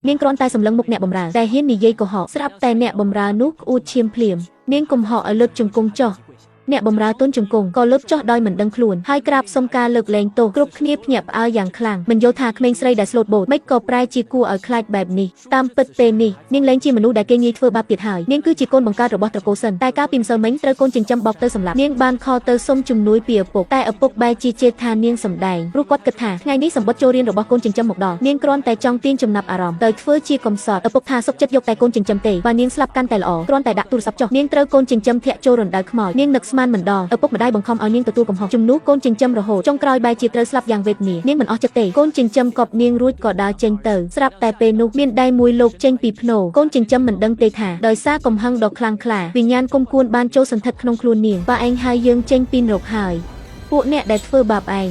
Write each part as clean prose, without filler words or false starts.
នាងគ្រាន់តែសម្លឹងមុខអ្នកបម្រើតែហ៊ាននិយាយកុហកស្រាប់តែអ្នកបម្រើនោះក្អួតឈាមភ្លាមនាងកុំហកឲ្យលើកជង្គង់ចុះអ្នកបម្រើទុនជង្គង់ក៏លើកចុះដោយមិនដឹងខ្លួនហើយក្រាបសុំការលើកលែងទោសគ្រប់គ្នាភ្ញាក់ផ្អើលយ៉ាងខ្លាំងមិនយល់ថាក្មេងស្រីដែលស្លូតបូតមិនក៏ប្រែជាគួរឲ្យខ្លាចបែបនេះតាមពិតពេលនេះនាងលែងជាមនុស្សដែលគេងាយធ្វើបាបទៀតហើយនាងគឺជាកូនបង្កើតរបស់ត្រកូលសិនតែកាលពីម្សិលមិញត្រូវកូនចិញ្ចឹមបោកទៅសម្លាប់នាងបានខលទៅសុំជំនួយពីឪពុកតែឪពុកបែរជាជេរថានាងសម្ដែងព្រោះគាត់គិតថាថ្ងៃនេះសម្បត្តិចូលរៀនរបស់កូនចិញ្ចឹមមកដល់នាងគ្រាន់តែចង់ទាញចំណាប់អារម្មណ៍ដោយធ្វើជាកំសត់ឪពុកថាសុខចិត្តយកតែកូនចិញ្ចឹមទេបើនាងស្លាប់កាន់តែល្អគ្រាន់តែដាក់ទូរស័ព្ទចុះនាងត្រូវកូនចិញ្ចឹមធាក់ចូលរណ្ដៅខ្មោចនាងនឹកស្មានមិនដល់ឪពុកម្ដាយបង្ខំឲ្យនាងទទួលកំហុសជំនួសកូនចិញ្ចឹមរហូតចុងក្រោយបែរជាត្រូវស្លាប់យ៉ាងវេទនានាងមិនអស់ចិត្តទេកូនចិញ្ចឹមកប់នាងរួចក៏ដើរចេញទៅស្រាប់តែពេលនោះមានដៃមួយលោកចេញពីភ្នោកូនចិញ្ចឹមមិនដឹងទេថាដោយសារកំហឹងដ៏ខ្លាំងក្លាវិញ្ញាណគុំគួនបានចូលសន្ធិដ្ឋក្នុងខ្លួននាងបើឯងហើយយើងចេញពីនរកហើយពួកអ្នកដែលធ្វើបាបឯង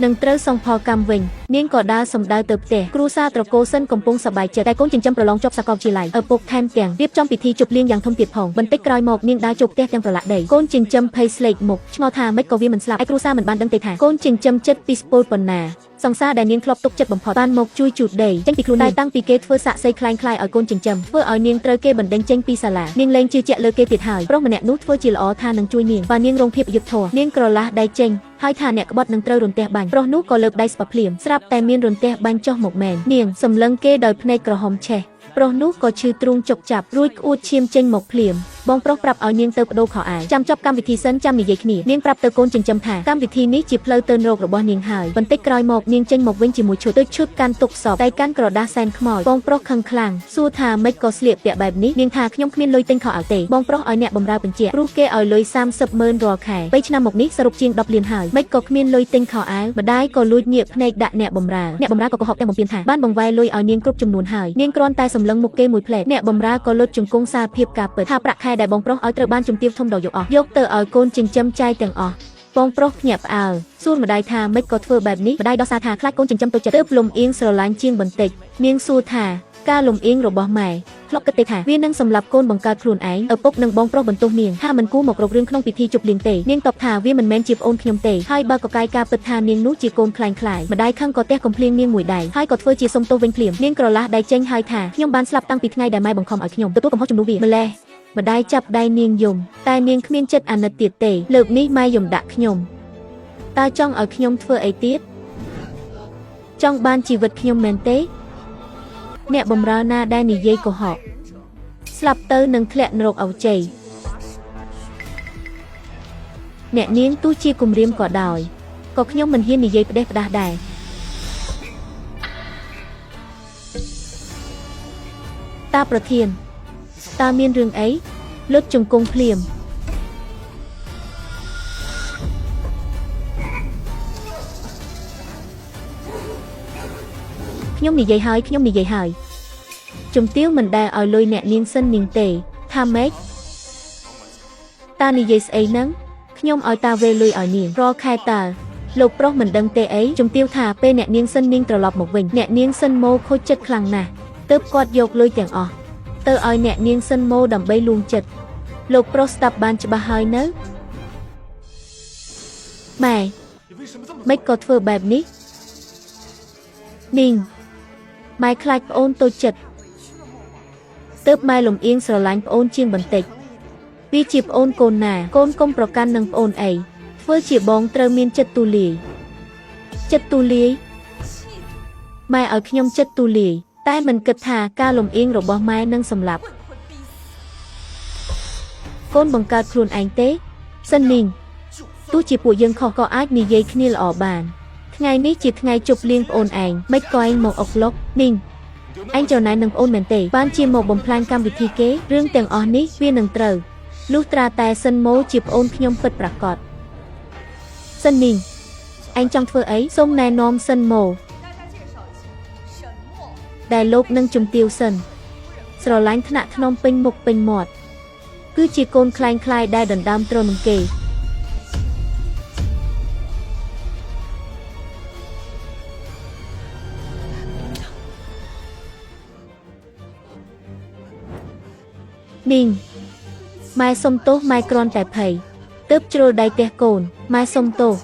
នឹងត្រូវសងផលកម្មវិញនាងក៏ដើរសម្ដៅទៅផ្ទះគ្រួសារត្រកូលសិនកំពុងសប្បាយចិត្តតែកូនចិញ្ចឹមប្រឡងជាប់សាកលវិទ្យាល័យឪពុកថែមទាំងរៀបចំពិធីជប់លៀងយ៉ាងធំទៀតផងបន្តិចក្រោយមកនាងដើរចូលផ្ទះទាំងប្រឡាក់ដីកូនចិញ្ចឹមភ័យស្លេកមុខឆ្ងល់ថាម៉េចក៏វាមិនស្លាប់ឯគ្រួសារមិនបានដឹងទេថាកូនចិញ្ចឹមចិត្តពីស្ពូលប៉ុណ្ណាសង្សារដែលនាងធ្លាប់ទុកចិត្តបំផុតបានមកជួយជូតដីចេញពីខ្លួនតែតាំងពីគេធ្វើសាក់សីคล้ายឲ្យកូនចិញ្ចឹមធ្វើឲ្យនាងត្រូវគេបណ្ដេញចេញពីសាលានាងលែងជឿជាក់លើគេទៀតហើយប្រុសម្នាក់នោះធ្វើជាល្អថានឹងជួយនាងបើនាងរងភាពយុត្តិធម៌នាងក្រឡាស់ដៃចេញហើយថាអ្នកក្បត់នឹងត្រូវរន្ទះបាញ់ប្រុសនោះក៏លើកដៃស្បភ្លាមស្រាប់តែមានរន្ទះបាញ់ចុះមកមែននាងសម្លឹងគេដោយភ្នែកក្រហមឆេះប្រុសនោះក៏ឈឺទ្រូងចុកចាប់រួចក្អួតឈាមចេញមកភ្លាមបងប្រុសប្រាប់ឲ្យនាងទៅបដូរខោអាវចាំចប់កម្មវិធីសិនចាំនិយាយគ្នានាងប្រាប់ទៅកូនចិញ្ចឹមថាកម្មវិធីនេះជាផ្លូវទៅនរករបស់នាងហើយបន្តិចក្រោយមកនាងចេញមកវិញជាមួយឈុតដូចឈុតកាន់ទុកសពតែកាន់ក្រដាសសែនខ្មោចបងប្រុសខឹងខ្លាំងសួរថាម៉េចក៏ស្លៀកពាក់បែបនេះនាងថាខ្ញុំគ្មានលុយទិញខោអាវទេបងប្រុសឲ្យអ្នកបម្រើបញ្ជាក់ព្រោះគេឲ្យលុយ300000រាល់ខែ3ឆ្នាំមកនេះសរុបជាង10លានហើយម៉េចក៏គ្មានលុយទិញខោអាវម្ដាយក៏លួចញាក់ភ្នែកដាក់អ្នកបម្រើក៏កុហកតែបំពេញថាបានបង្វែរលុយឲ្យនាងគ្រប់ចំនួនហើយនាងគ្រាន់តែសម្លឹងមុខគេមួយផ្លែតអ្នកបម្រើក៏លុតជង្គង់សារភាពការពិតថាប្រាក់ខែដែលបងប្រុសឲ្យត្រូវបានជំទាវធំដល់យកទៅឲ្យកូនចិញ្ចឹមចាយទាំងអស់បងប្រុសភ្ញាក់ផ្អើលសួរម្ដាយថាម៉េចក៏ធ្វើបែបនេះម្ដាយដោះសារថាខ្លាចកូនចិញ្ចឹមទៅចិត្តទើបលំអៀងស្រឡាញ់ជាងបន្តិចនាងសួរថាការលំអៀងរបស់ម៉ែធ្លាប់គិតទេថាវានឹងសម្លាប់កូនបង្កើតខ្លួនឯងឪពុកនិងបងប្រុសបន្ទោសនាងថាមិនគួរមករករឿងក្នុងពិធីជប់លៀងទេនាងតបថាវាមិនមែនជាប្អូនខ្ញុំទេហើយបើកកាយការពិតថានាងនោះជាកូនខ្លាញ់ម្ដាយខឹងក៏ទះកំភ្លៀងនាងមួយដៃហើយក៏ធ្វើជាសុំទោសវិញភ្លាមនាងក្រឡាស់ដៃចេញហើយថាខ្ញុំបានស្លាប់តាំងពីថ្ងៃដែលម៉ែបង្ខំឲ្យខ្ញុំទទួលកំហុសជំនួសវាម្លេះម្ដាយចាប់ដៃនាងយំតែនាងគ្មានចិត្តអាណិតទៀតទេលើកនេះម៉ែយំដាក់ខ្ញុំតើចង់ឲ្យខ្ញុំធ្វើអីទៀតចង់បានជីវិតខ្ញុំមែនទេអ្នកបម្រើណាដែលនិយាយកុហកស្លាប់ទៅនឹងធ្លាក់នរកអវជ័យអ្នកនាងទោះជាគំរាមក៏ដោយក៏ខ្ញុំមិនហ៊ាននិយាយផ្ដេសផ្ដាសដែរតាប្រធានតើមានរឿងអីលុតជង្គង់ភ្លាមខ្ញុំនិយាយហើយជំទាវមិនដែលឲ្យលុយអ្នកនាងសិននាងទេថាម៉េចតានិយាយស្អីហ្នឹងខ្ញុំឲ្យតាវេលុយឲ្យនាងរាល់ខែតើលោកប្រុសមិនដឹងទេអីជំទាវថាពេលអ្នកនាងសិននាងត្រឡប់មកវិញអ្នកនាងសិនម៉ូខូចចិត្តខ្លាំងណាស់ទើបគាត់យកលុយទាំងអស់ទៅឲ្យអ្នកនាងសិនម៉ូដើម្បីលួងចិត្តលោកប្រុសស្ដាប់បានច្បាស់ហើយនៅម៉ែម៉េចក៏ធ្វើបែបនេះនាងម៉ែខ្លាចប្អូនតូចចិត្តទើបម៉ែលំអៀងស្រឡាញ់ប្អូនជាងបន្តិចវាជាប្អូនកូនណាកូនកុំប្រកាន់នឹងប្អូនអីធ្វើជាបងត្រូវមានចិត្តទូលាយម៉ែឲ្យខ្ញុំចិត្តទូលាយតែមិនគិតថាការលំអៀងរបស់ម៉ែនឹងសម្លាប់កូនបង្កើតខ្លួនឯងទេសិននាងទោះជាពួកយើងខុសក៏អាចនិយាយគ្នាល្អបានថ្ងៃនេះជាថ្ងៃជប់លៀងប្អូនឯងមិនក៏ឯងមកអុកឡុកនាងឯងចរណែននឹងប្អូនមែនទេបានជាមកបំផ្លាញកម្មវិធីគេរឿងទាំងអស់នេះវានឹងត្រូវលុះត្រាតែសិនម៉ូជាប្អូនខ្ញុំពិតប្រាកដសិននាងឯងចង់ធ្វើអីសូមណែនាំសិនម៉ូដែលលោកនឹងជំទាវសិនស្រឡាញ់ថ្នាក់ថ្នមពេញមុខពេញមាត់គឺជាកូនខ្លែងខ្លាយដែលដណ្ដើមទ្រនឹងគេនាងម៉ែសុំទោសម៉ែគ្រាន់តែភ័យទើបជ្រុលដៃទះកូនម៉ែសុំទោស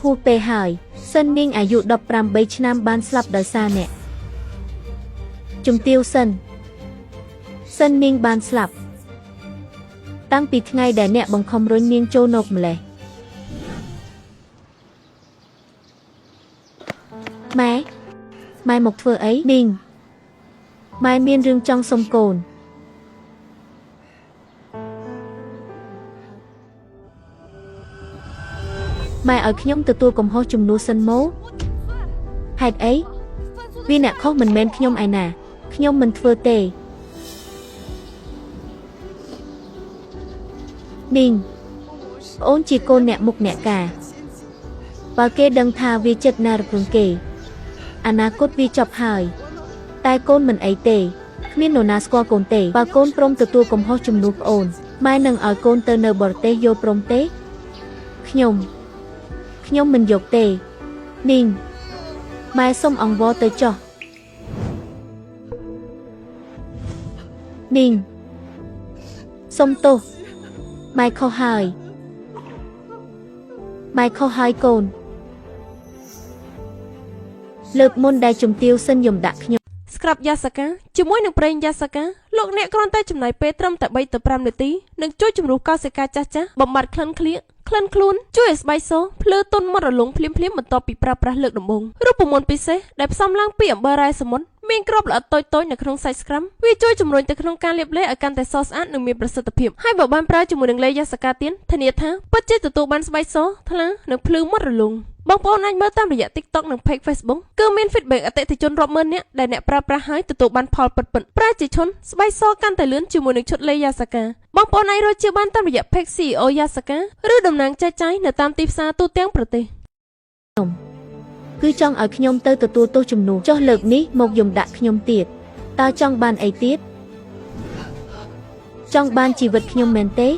ហួសពេលហើយសិននាងអាយុ18ឆ្នាំបានស្លាប់ដោយសារអ្នក ជំទាវសិននាងបានស្លាប់តាំងពីថ្ងៃដែលអ្នកបង្ខំរុញនាងចូលនកម្លេះម៉ែមកធ្វើអីនាងម៉ែមានរឿងចង់សុំកូនម៉ែឲ្យខ្ញុំទទួលកំហុសជំនួសសិនមកហេតុអីវាអ្នកខុសមិនមែនខ្ញុំឯណាខ្ញុំមិនធ្វើទេនាងអូនជាកូនអ្នកមុខអ្នកការបើគេដឹងថាវាចិត្តណារព្រឹងគេអនាគតវាចប់ហើយតែកូនមិនអីទេគ្មាននរណាស្គាល់កូនទេបើកូនព្រមទទួលកំហុសជំនួសប្អូនម៉ែនឹងឲ្យកូនទៅនៅបរទេសយល់ព្រមទេខ្ញុំមិនយកទេនាងម៉ែសុំអង្វរទៅចុះនាងសុំទោសម៉ែខុសហើយកូនលើកមុនដែលជំទាវសិនយំដាក់ខ្ញុំស្ក្រាប់យ៉ាសាកាជាមួយនឹងប្រេងយ៉ាសាកាលោកអ្នកគ្រាន់តែចំណាយពេលត្រឹមតែ3ទៅ5នាទីនឹងជួយជំរុះកោសិកាចាស់បំបត្តិក្លិនខ្លួនជួយឲ្យស្បែកសភ្លឺទន់មាត់រលុងភ្លាមបន្ទាប់ពីប្រើប្រាស់លើកដំបូងរូបមន្តពិសេសដែលផ្សំឡើងពីអំបិលរ៉ែសមុទ្រមានគ្រាប់ល្អិតតូចៗនៅក្នុងសាច់ស្ក្រាំវាជួយជំរុញទៅក្នុងការលាបឡេឲ្យកាន់តែសស្អាតនិងមានប្រសិទ្ធភាពហើយបើបានប្រើជាមួយនឹងឡេយ៉ាសាកាទៀតធានាថាពិតជាទទួលបានស្បែកសថ្លានិងភ្លឺមាត់រលុងបងប្អូនអាចមើលតាមរយៈ TikTok និង Page Facebook គឺមាន feedback អតិថិជនរាប់ម៉ឺននាក់ដែលអ្នកប្រើប្រាស់ហើយទទួលបានផលពិតប្រើជាឈុនស្បែកសកាន់តែលឿនជាមួយនឹងឈុតលេយ៉ាសាកាបងប្អូនអាចរកជាបានតាមរយៈ Page CEO យ៉ាសាកាឬតំណាងចែកចាយនៅតាមទីផ្សារទូទាំងប្រទេសគឺចង់ឲ្យខ្ញុំទៅទទួលទោសជំនួសចុះលើកនេះមកយំដាក់ខ្ញុំទៀតតើចង់បានអីទៀតចង់បានជីវិតខ្ញុំមែនទេ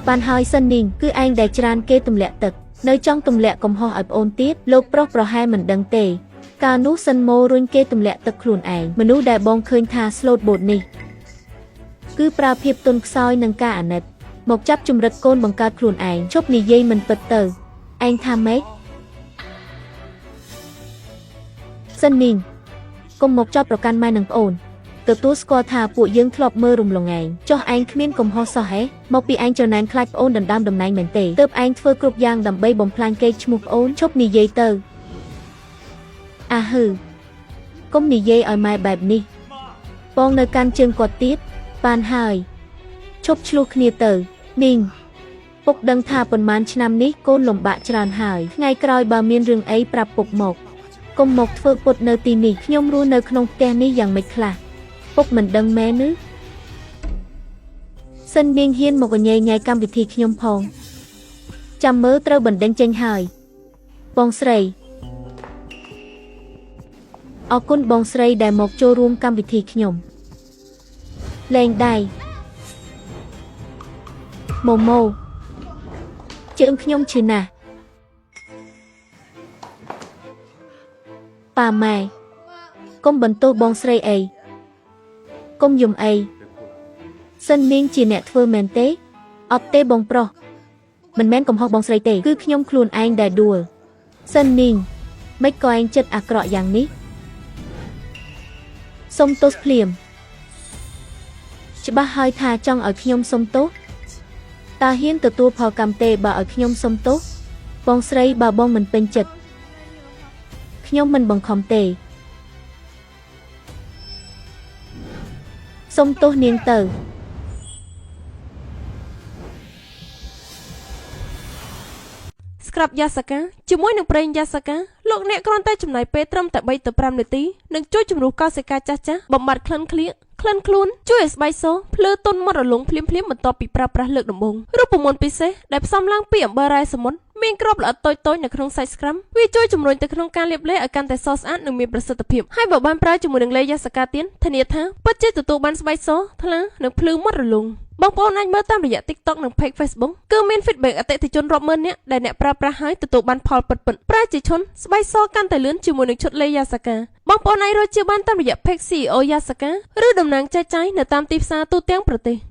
បានហើយសិននាងគឺឯងដែលច្រានគេទម្លាក់ទឹកនៅចង់ទម្លាក់កំហុសឲ្យប្អូនទៀតលោកប្រុសប្រហែលមិនដឹងទេកាលនោះសិនម៉ូរុញគេទម្លាក់ទឹកខ្លួនឯងមនុស្សដែលបងឃើញថាស្លូតបូតនេះគឺប្រើភាពទន់ខ្សោយនឹងការអាណិតមកចាប់ជំរិតកូនបង្កើតខ្លួនឯងជប់និយាយមិនពិតទៅឯងថាម៉េចសិននាងកុំមកចោទប្រកាន់ម៉ែនឹងប្អូនទទួលស្គាល់ថាពួកយើងធ្លាប់មើលរំលងឯងចុះឯងគ្មានកំហុសសោះហេមកពីឯងចំណែនខ្លាចប្អូនដណ្ដើមតំណែងមែនទេទើបឯងធ្វើគ្រប់យ៉ាងដើម្បីបំផ្លាញកេរ្តិ៍ឈ្មោះប្អូនឈប់និយាយទៅអាហឺកុំនិយាយឲ្យម៉ែបែបនេះបងនៅកាន់ជើងគាត់ទៀតបានហើយឈប់ឆ្លោះគ្នាទៅនាងពុកដឹងថាប៉ុន្មានឆ្នាំនេះកូនលំបាកច្រើនហើយថ្ងៃក្រោយបើមានរឿងអីប្រាប់ពុកមកកុំមកធ្វើពុតនៅទីនេះខ្ញុំរស់នៅក្នុងផ្ទះនេះយ៉ាងម៉េចខ្លះពុកមិនដឹងមែនឬសិននាងហ៊ានមកញ៉ៃញ៉ៃកម្មវិធីខ្ញុំផងចាំមើលត្រូវបណ្ដេញចេញហើយបងស្រីអរគុណបងស្រីដែលមកចូលរួមកម្មវិធីខ្ញុំលែងដៃម៉ូជើងខ្ញុំឈឺណាស់ប៉ាម៉ែកុំបន្ទោសបងស្រីអីកុំយំអីសិននាងជាអ្នកធ្វើមែនទេអត់ទេបងប្រុសមិនមែនកំហុសបងស្រីទេគឺខ្ញុំខ្លួនឯងដែលដួលសិននាងមិនក៏ឯងចិត្តអាក្រក់យ៉ាងនេះសុំទោសភ្លាមច្បាស់ហើយថាចង់ឲ្យខ្ញុំសុំទោសតើហ៊ានទទួលផលកម្មទេបើឲ្យខ្ញុំសុំទោសបងស្រីបើបងមិនពេញចិត្តខ្ញុំមិនបង្ខំទេសុំទោសនាងទៅស្ក្រាប់យ៉ាសាកាជាមួយនឹងប្រេងយ៉ាសាកាលោកអ្នកគ្រាន់តែចំណាយពេលត្រឹមតែ3ទៅ5នាទីនឹងជួយជំរុះកោសិកាចាស់បំបត្តិក្លិនខ្លួនជួយឲ្យស្បែកសភ្លឺទន់មាត់រលុងភ្លាមបន្ទាប់ពីប្រើប្រាស់លើកដំបូងរូបមន្តពិសេសដែលផ្សំឡើងពីអំបិលរ៉ែសមុទ្រមានគ្រាប់ល្អិតតូចៗនៅក្នុងសាច់ស្ក្រាំវាជួយជំរុញទៅក្នុងការលាបឡេឲ្យកាន់តែសស្អាតនិងមានប្រសិទ្ធភាពហើយបើបានប្រើជាមួយនឹងឡេយ៉ាសាកាទៀតធានាថាពិតជាទទួលបានស្បែកសថ្លានិងភ្លឺមាត់រលុងបងប្អូនអាចមើលតាមរយៈ TikTok និង Page Facebook គឺមាន feedback អតិថិជនរាប់ម៉ឺននាក់ដែលអ្នកប្រើប្រាស់ហើយទទួលបានផលពិតប្រើជាឈុនស្បែកសកាន់តែលឿនជាមួយនឹងឈុតលេយ៉ាសាកាបងប្អូនអាចរកជាបានតាមរយៈ Page CEO យ៉ាសាកាឬតំណាងចែកចាយនៅតាមទីផ្សារទូទាំងប្រទេស